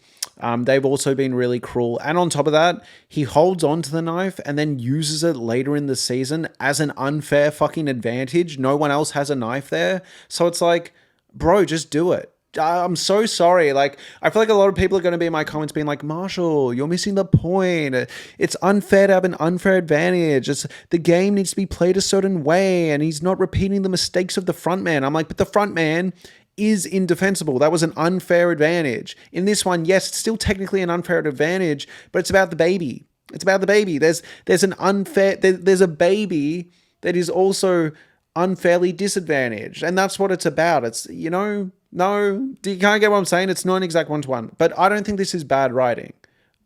They've also been really cruel. And on top of that, he holds on to the knife and then uses it later in the season as an unfair fucking advantage. No one else has a knife there. So it's like, bro, just do it. I'm so sorry. Like, I feel like a lot of people are going to be in my comments being like, Marshall, you're missing the point. It's unfair to have an unfair advantage. The game needs to be played a certain way. And he's not repeating the mistakes of the front man. I'm like, but the front man is indefensible. That was an unfair advantage. In this one, yes, it's still technically an unfair advantage, but it's about the baby. It's about the baby. There's an unfair, there's a baby that is also unfairly disadvantaged. And that's what it's about. It's, no, you can't get what I'm saying. It's not an exact one-to-one, but I don't think this is bad writing.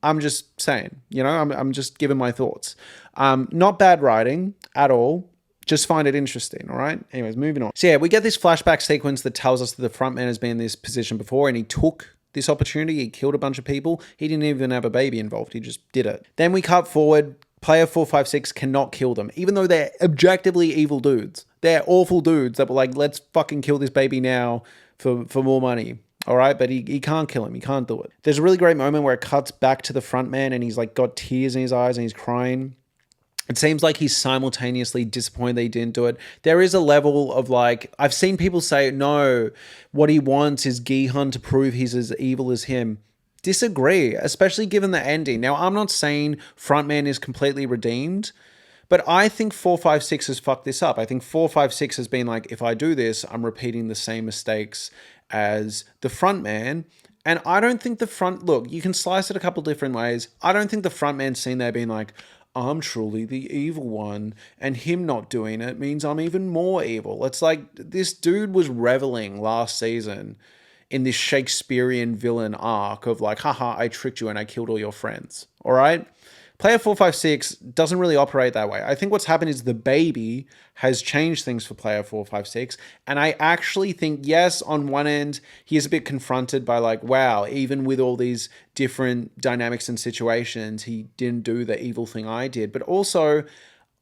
I'm just saying, I'm just giving my thoughts. Not bad writing at all. Just find it interesting, all right? Anyways, moving on. So yeah, we get this flashback sequence that tells us that the front man has been in this position before and he took this opportunity. He killed a bunch of people. He didn't even have a baby involved. He just did it. Then we cut forward. Player 456 cannot kill them, even though they're objectively evil dudes. They're awful dudes that were like, let's fucking kill this baby now for more money. All right, but he can't kill him. He can't do it. There's a really great moment where it cuts back to the front man and he's like got tears in his eyes and he's crying. It seems like he's simultaneously disappointed that he didn't do it. There is a level of like, I've seen people say, no, what he wants is Gihan to prove he's as evil as him. Disagree, especially given the ending. Now, I'm not saying Frontman is completely redeemed, but I think 456 has fucked this up. I think 456 has been like, if I do this, I'm repeating the same mistakes as the Frontman. And I don't think look, you can slice it a couple different ways. I don't think the Frontman's seen there being like, I'm truly the evil one, and him not doing it means I'm even more evil. It's like this dude was reveling last season in this Shakespearean villain arc of like, haha, I tricked you and I killed all your friends. All right? Player 456 doesn't really operate that way. I think what's happened is the baby has changed things for player 456. And I actually think, yes, on one end, he is a bit confronted by like, wow, even with all these different dynamics and situations, he didn't do the evil thing I did. But also,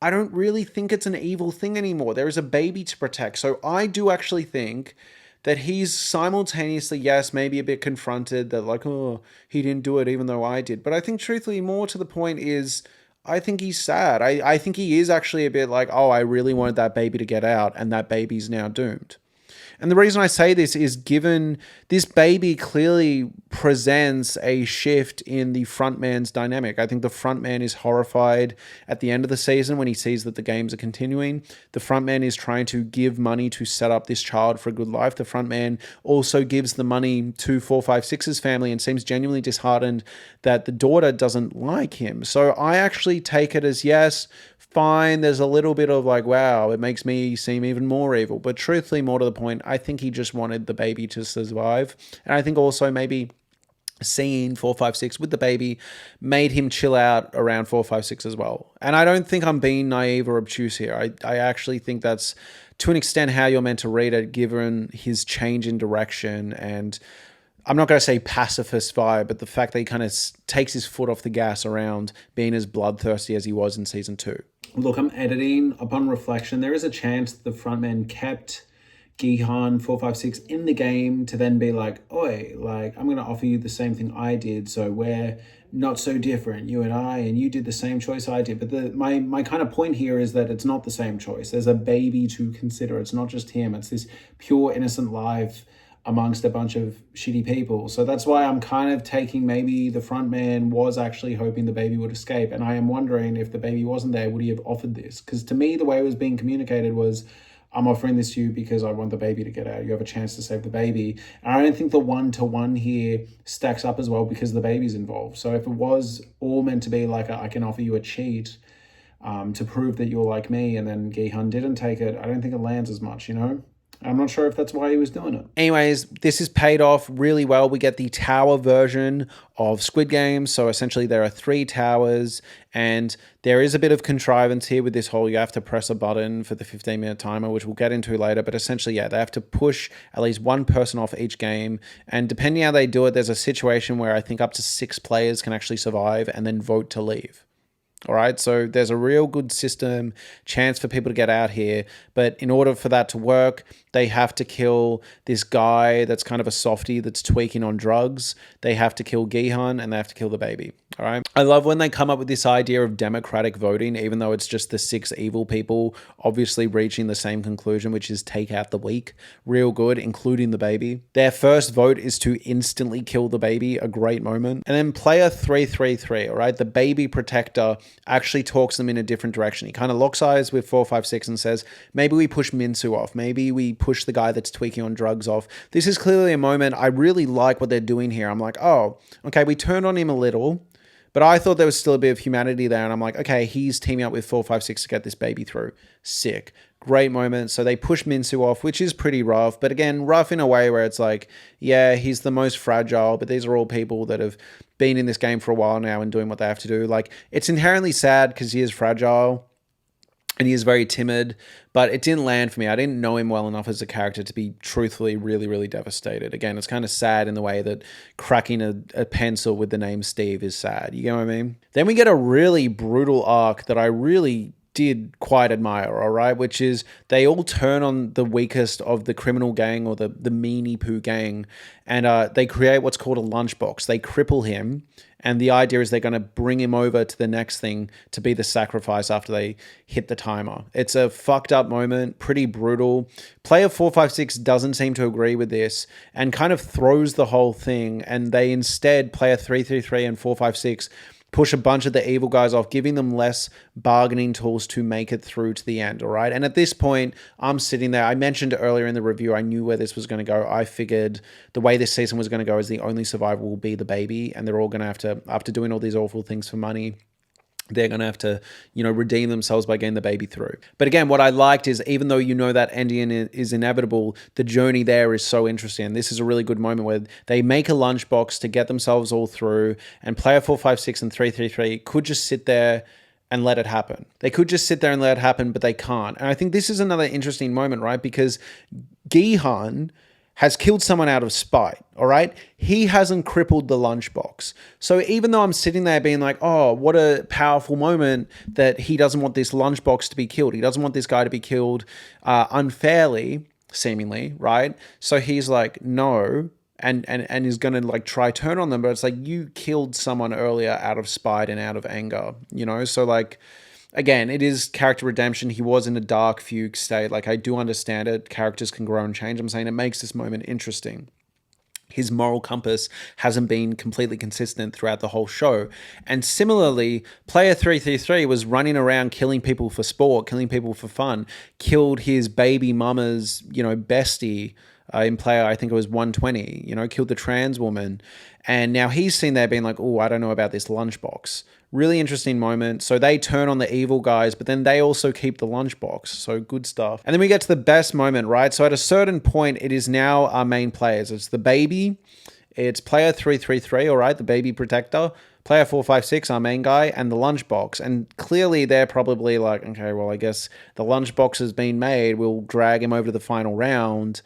I don't really think it's an evil thing anymore. There is a baby to protect. So I do actually think that he's simultaneously, yes, maybe a bit confronted that like, oh, he didn't do it even though I did. But I think truthfully more to the point is I think he's sad. I think he is actually a bit like, oh, I really wanted that baby to get out and that baby's now doomed. And the reason I say this is given this baby clearly presents a shift in the frontman's dynamic. I think the frontman is horrified at the end of the season when he sees that the games are continuing. The frontman is trying to give money to set up this child for a good life. The frontman also gives the money to 456's family and seems genuinely disheartened that the daughter doesn't like him. So I actually take it as, yes, fine, there's a little bit of like, wow, it makes me seem even more evil. But truthfully, more to the point, I think he just wanted the baby to survive. And I think also maybe seeing 456 with the baby made him chill out around 456 as well. And I don't think I'm being naive or obtuse here. I actually think that's to an extent how you're meant to read it, given his change in direction and I'm not going to say pacifist vibe, but the fact that he kind of takes his foot off the gas around being as bloodthirsty as he was in season 2. Look, I'm editing. Upon reflection, there is a chance the frontman kept Gihan 456 in the game to then be like, oi, like, I'm going to offer you the same thing I did. So we're not so different, you and you did the same choice I did. But my kind of point here is that it's not the same choice. There's a baby to consider. It's not just him. It's this pure innocent life amongst a bunch of shitty people. So that's why I'm kind of taking maybe the front man was actually hoping the baby would escape. And I am wondering if the baby wasn't there, would he have offered this? Because to me, the way it was being communicated was, I'm offering this to you because I want the baby to get out. You have a chance to save the baby. And I don't think the 1-to-1 here stacks up as well because the baby's involved. So if it was all meant to be like, I can offer you a cheat to prove that you're like me, and then Gihan didn't take it, I don't think it lands as much, you know? I'm not sure if that's why he was doing it. Anyways, this is paid off really well. We get the tower version of Squid Game. So essentially there are 3 towers, and there is a bit of contrivance here with this whole, you have to press a button for the 15-minute timer, which we'll get into later. But essentially, yeah, they have to push at least one person off each game. And depending how they do it, there's a situation where I think up to 6 players can actually survive and then vote to leave. All right, so there's a real good system, chance for people to get out here. But in order for that to work, they have to kill this guy that's kind of a softie that's tweaking on drugs. They have to kill Gihan, and they have to kill the baby. All right. I love when they come up with this idea of democratic voting, even though it's just the 6 evil people obviously reaching the same conclusion, which is take out the weak. Real good, including the baby. Their first vote is to instantly kill the baby, a great moment. And then player 333, all right, the baby protector actually talks them in a different direction. He kind of locks eyes with 456 and says, maybe we push Minsu off. Maybe we push the guy that's tweaking on drugs off. This is clearly a moment I really like what they're doing here. I'm like, oh, okay, we turned on him a little, but I thought there was still a bit of humanity there. And I'm like, okay, he's teaming up with 456 to get this baby through. Sick. Great moment. So they push Minsu off, which is pretty rough. But again, rough in a way where it's like, yeah, he's the most fragile, but these are all people that have been in this game for a while now and doing what they have to do. Like, it's inherently sad because he is fragile and he is very timid, but it didn't land for me. I didn't know him well enough as a character to be truthfully really, really devastated. Again, it's kind of sad in the way that cracking a pencil with the name Steve is sad. You get what I mean? Then we get a really brutal arc that I really did quite admire, all right, which is they all turn on the weakest of the criminal gang or the meanie poo gang, and they create what's called a lunchbox. They cripple him, and the idea is they're going to bring him over to the next thing to be the sacrifice after they hit the timer. It's a fucked up moment, pretty brutal. Player 456 doesn't seem to agree with this and kind of throws the whole thing, and they instead, player 333 and 456, push a bunch of the evil guys off, giving them less bargaining tools to make it through to the end, all right? And at this point, I'm sitting there. I mentioned earlier in the review, I knew where this was going to go. I figured the way this season was going to go is the only survivor will be the baby, and they're all going to have to, after doing all these awful things for money, they're going to have to, redeem themselves by getting the baby through. But again, what I liked is even though you know that ending is inevitable, the journey there is so interesting. This is a really good moment where they make a lunchbox to get themselves all through, and player 456 and 333 could just sit there and let it happen. They could just sit there and let it happen, but they can't. And I think this is another interesting moment, right? Because Gihan has killed someone out of spite, all right? He hasn't crippled the lunchbox. So even though I'm sitting there being like, oh, what a powerful moment that he doesn't want this lunchbox to be killed. He doesn't want this guy to be killed unfairly, seemingly, right? So he's like, no, and is going to like try turn on them. But it's like, you killed someone earlier out of spite and out of anger, So like, again, it is character redemption. He was in a dark fugue state. Like, I do understand it. Characters can grow and change. I'm saying it makes this moment interesting. His moral compass hasn't been completely consistent throughout the whole show. And similarly, player 333 was running around killing people for sport, killing people for fun, killed his baby mama's, bestie in player, I think it was 120, killed the trans woman. And now he's seen there being like, oh, I don't know about this lunchbox. Really interesting moment. So they turn on the evil guys, but then they also keep the lunchbox. So good stuff. And then we get to the best moment, right? So at a certain point, it is now our main players. It's the baby. It's player 333, all right, the baby protector. Player 456, our main guy, and the lunchbox. And clearly they're probably like, okay, well, I guess the lunchbox has been made. We'll drag him over to the final round.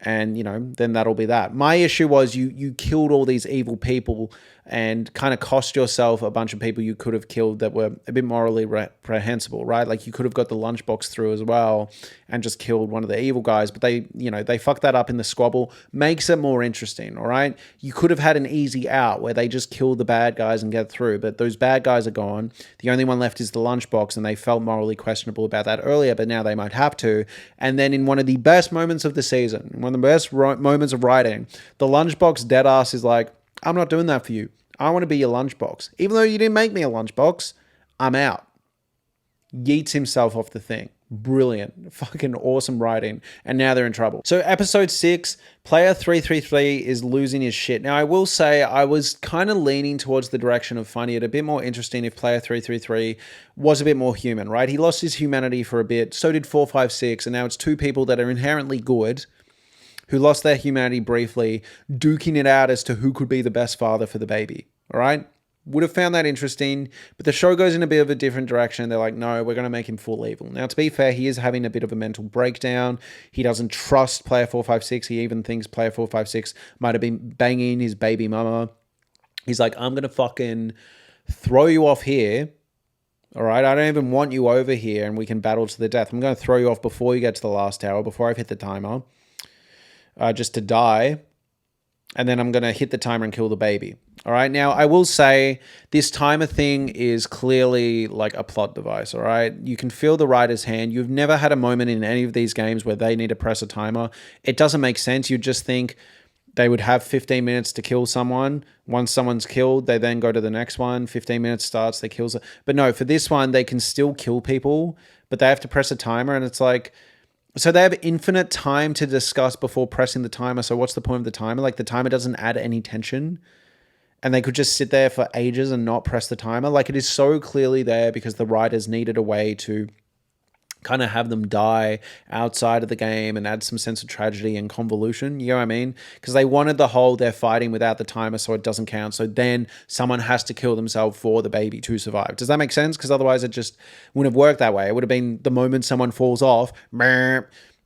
and then that'll be that. My issue was you killed all these evil people and kind of cost yourself a bunch of people you could have killed that were a bit morally reprehensible, right? Like you could have got the lunchbox through as well and just killed one of the evil guys, but they fucked that up in the squabble. Makes it more interesting, all right? You could have had an easy out where they just kill the bad guys and get through, but those bad guys are gone. The only one left is the lunchbox, and they felt morally questionable about that earlier, but now they might have to. And then in one of the best moments of the season, one of the best moments of writing, the lunchbox deadass is like, I'm not doing that for you. I want to be your lunchbox. Even though you didn't make me a lunchbox, I'm out. Yeets himself off the thing. Brilliant. Fucking awesome writing. And now they're in trouble. So episode 6, player 333 is losing his shit. Now I will say I was kind of leaning towards the direction of finding it a bit more interesting if player 333 was a bit more human, right? He lost his humanity for a bit. So did 456. And now it's two people that are inherently good who lost their humanity briefly, duking it out as to who could be the best father for the baby. All right? Would have found that interesting, but the show goes in a bit of a different direction. They're like, no, we're going to make him full evil. Now, to be fair, he is having a bit of a mental breakdown. He doesn't trust player 456. He even thinks player 456 might have been banging his baby mama. He's like, I'm going to fucking throw you off here. All right, I don't even want you over here and we can battle to the death. I'm going to throw you off before you get to the last tower, before I've hit the timer. Just to die, and then I'm going to hit the timer and kill the baby. All right, now I will say this timer thing is clearly like a plot device, all right? You can feel the writer's hand. You've never had a moment in any of these games where they need to press a timer. It doesn't make sense. You just think they would have 15 minutes to kill someone. Once someone's killed, they then go to the next one. 15 minutes starts, they kill. But no, for this one, they can still kill people, but they have to press a timer, and it's like, so they have infinite time to discuss before pressing the timer. So what's the point of the timer? Like the timer doesn't add any tension, and they could just sit there for ages and not press the timer. Like it is so clearly there because the writers needed a way to kind of have them die outside of the game and add some sense of tragedy and convolution. You know what I mean? Because they wanted the whole they're fighting without the timer so it doesn't count. So then someone has to kill themselves for the baby to survive. Does that make sense? Because otherwise it just wouldn't have worked that way. It would have been the moment someone falls off,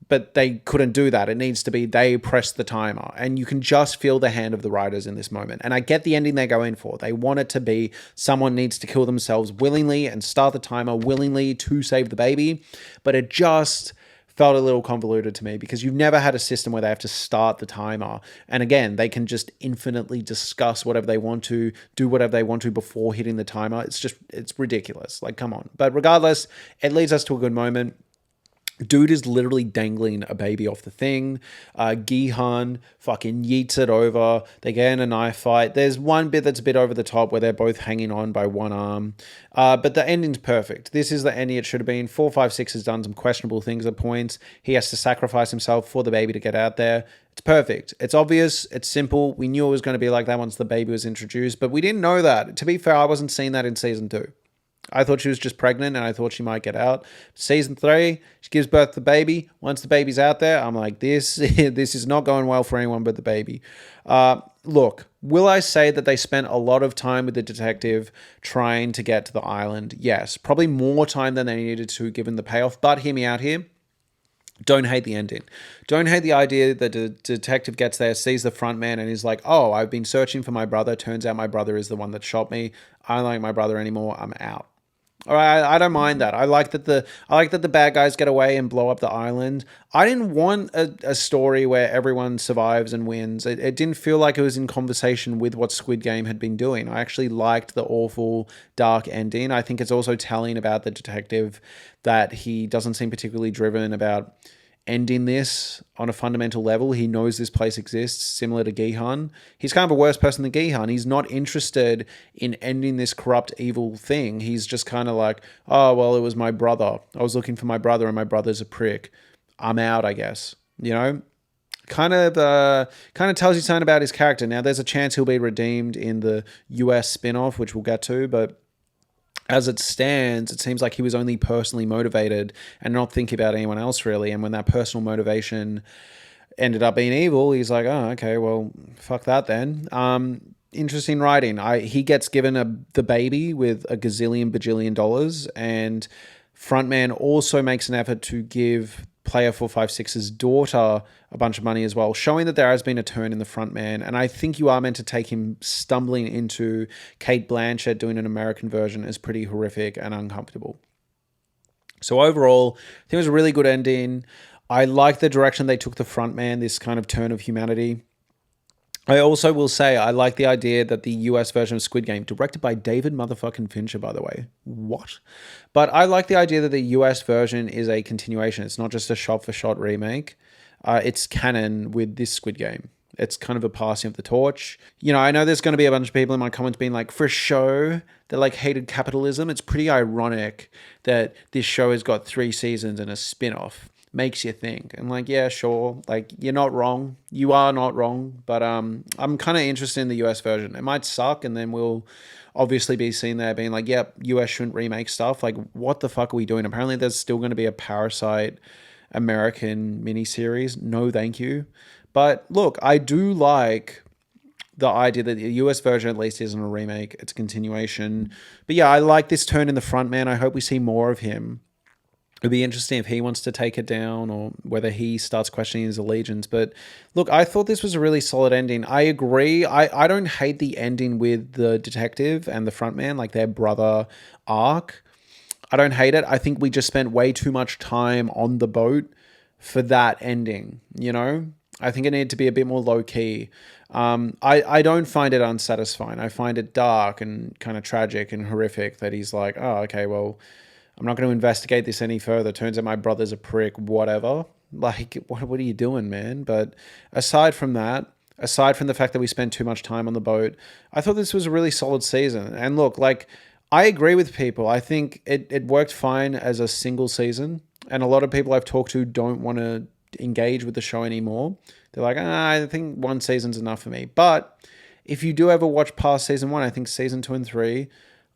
but they couldn't do that. It needs to be they press the timer, and you can just feel the hand of the writers in this moment. And I get the ending they're going for. They want it to be someone needs to kill themselves willingly and start the timer willingly to save the baby, but it just felt a little convoluted to me because you've never had a system where they have to start the timer. And again, they can just infinitely discuss whatever they want to, do whatever they want to before hitting the timer. It's ridiculous. Like, come on. But regardless, it leads us to a good moment. Dude is literally dangling a baby off the thing. Gihan fucking yeets it over. They get in a knife fight. There's one bit that's a bit over the top where they're both hanging on by one arm. But the ending's perfect. This is the ending it should have been. 456 has done some questionable things at points. He has to sacrifice himself for the baby to get out there. It's perfect. It's obvious. It's simple. We knew it was going to be like that once the baby was introduced, but we didn't know that. To be fair, I wasn't seeing that in season 2. I thought she was just pregnant and I thought she might get out. Season 3, she gives birth to the baby. Once the baby's out there, I'm like, this is not going well for anyone but the baby. Look, will I say that they spent a lot of time with the detective trying to get to the island? Yes, probably more time than they needed to given the payoff, but hear me out here. Don't hate the ending. Don't hate the idea that the detective gets there, sees the front man, and is like, oh, I've been searching for my brother. Turns out my brother is the one that shot me. I don't like my brother anymore. I'm out. All right, I don't mind that. I like that the bad guys get away and blow up the island. I didn't want a story where everyone survives and wins. It didn't feel like it was in conversation with what Squid Game had been doing. I actually liked the awful, dark ending. I think it's also telling about the detective that he doesn't seem particularly driven about ending this on a fundamental level. He knows this place exists, similar to Gihan. He's kind of a worse person than Gihan. He's not interested in ending this corrupt, evil thing. He's just kind of like, oh, well, it was my brother. I was looking for my brother and my brother's a prick. I'm out, I guess. You know? Kind of tells you something about his character. Now, there's a chance he'll be redeemed in the US spin-off, which we'll get to, but as it stands, it seems like he was only personally motivated and not thinking about anyone else really. And when that personal motivation ended up being evil, he's like, oh, okay, well, fuck that then. Interesting writing. He gets given the baby with $1 gazillion bajillion dollars, and Frontman also makes an effort to give Player 456's daughter a bunch of money as well, showing that there has been a turn in the front man. And I think you are meant to take him stumbling into Kate Blanchett doing an American version as pretty horrific and uncomfortable. So overall, I think it was a really good ending. I like the direction they took the front man, this kind of turn of humanity. I also will say I like the idea that the US version of Squid Game, directed by David motherfucking Fincher, by the way. What? But I like the idea that the US version is a continuation. It's not just a shot-for-shot remake. It's canon with this Squid Game. It's kind of a passing of the torch. You know, I know there's going to be a bunch of people in my comments being like, for show, they like hated capitalism. It's pretty ironic that this show has got 3 seasons and a spin-off. Makes you think. And like, yeah, sure. Like, you're not wrong. You are not wrong. But I'm kind of interested in the US version. It might suck, and then we'll obviously be seen there being like, yep, US shouldn't remake stuff. Like, what the fuck are we doing? Apparently there's still going to be a Parasite American miniseries. No, thank you. But look, I do like the idea that the US version at least isn't a remake. It's a continuation. But yeah, I like this turn in the front man. I hope we see more of him. It'd be interesting if he wants to take it down or whether he starts questioning his allegiance. But look, I thought this was a really solid ending. I agree. I don't hate the ending with the detective and the frontman, like their brother arc. I don't hate it. I think we just spent way too much time on the boat for that ending, you know? I think it needed to be a bit more low-key. I don't find it unsatisfying. I find it dark and kind of tragic and horrific that he's like, oh, okay, well, I'm not going to investigate this any further. Turns out my brother's a prick, whatever. Like, what are you doing, man? But aside from that, aside from the fact that we spent too much time on the boat, I thought this was a really solid season. And look, like, I agree with people. I think it worked fine as a single season. And a lot of people I've talked to don't want to engage with the show anymore. They're like, I think 1 season's enough for me. But if you do ever watch past season 1, I think season 2 and 3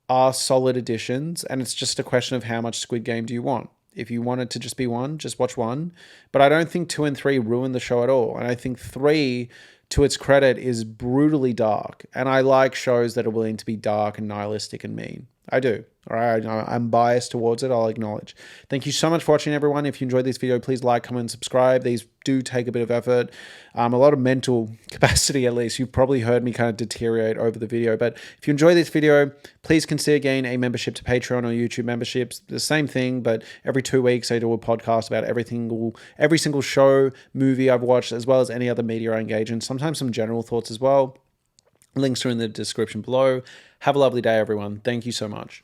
are solid additions, and it's just a question of how much Squid Game do you want. If you want it to just be 1, just watch 1. But I don't think 2 and 3 ruin the show at all. And I think 3, to its credit, is brutally dark. And I like shows that are willing to be dark and nihilistic and mean. I do. All right, I'm biased towards it, I'll acknowledge. Thank you so much for watching, everyone. If you enjoyed this video, please like, comment, and subscribe. These do take a bit of effort, a lot of mental capacity at least. You've probably heard me kind of deteriorate over the video. But if you enjoy this video, please consider getting a membership to Patreon or YouTube memberships. The same thing, but every 2 weeks I do a podcast about every single show, movie I've watched, as well as any other media I engage in. Sometimes some general thoughts as well. Links are in the description below. Have a lovely day, everyone. Thank you so much.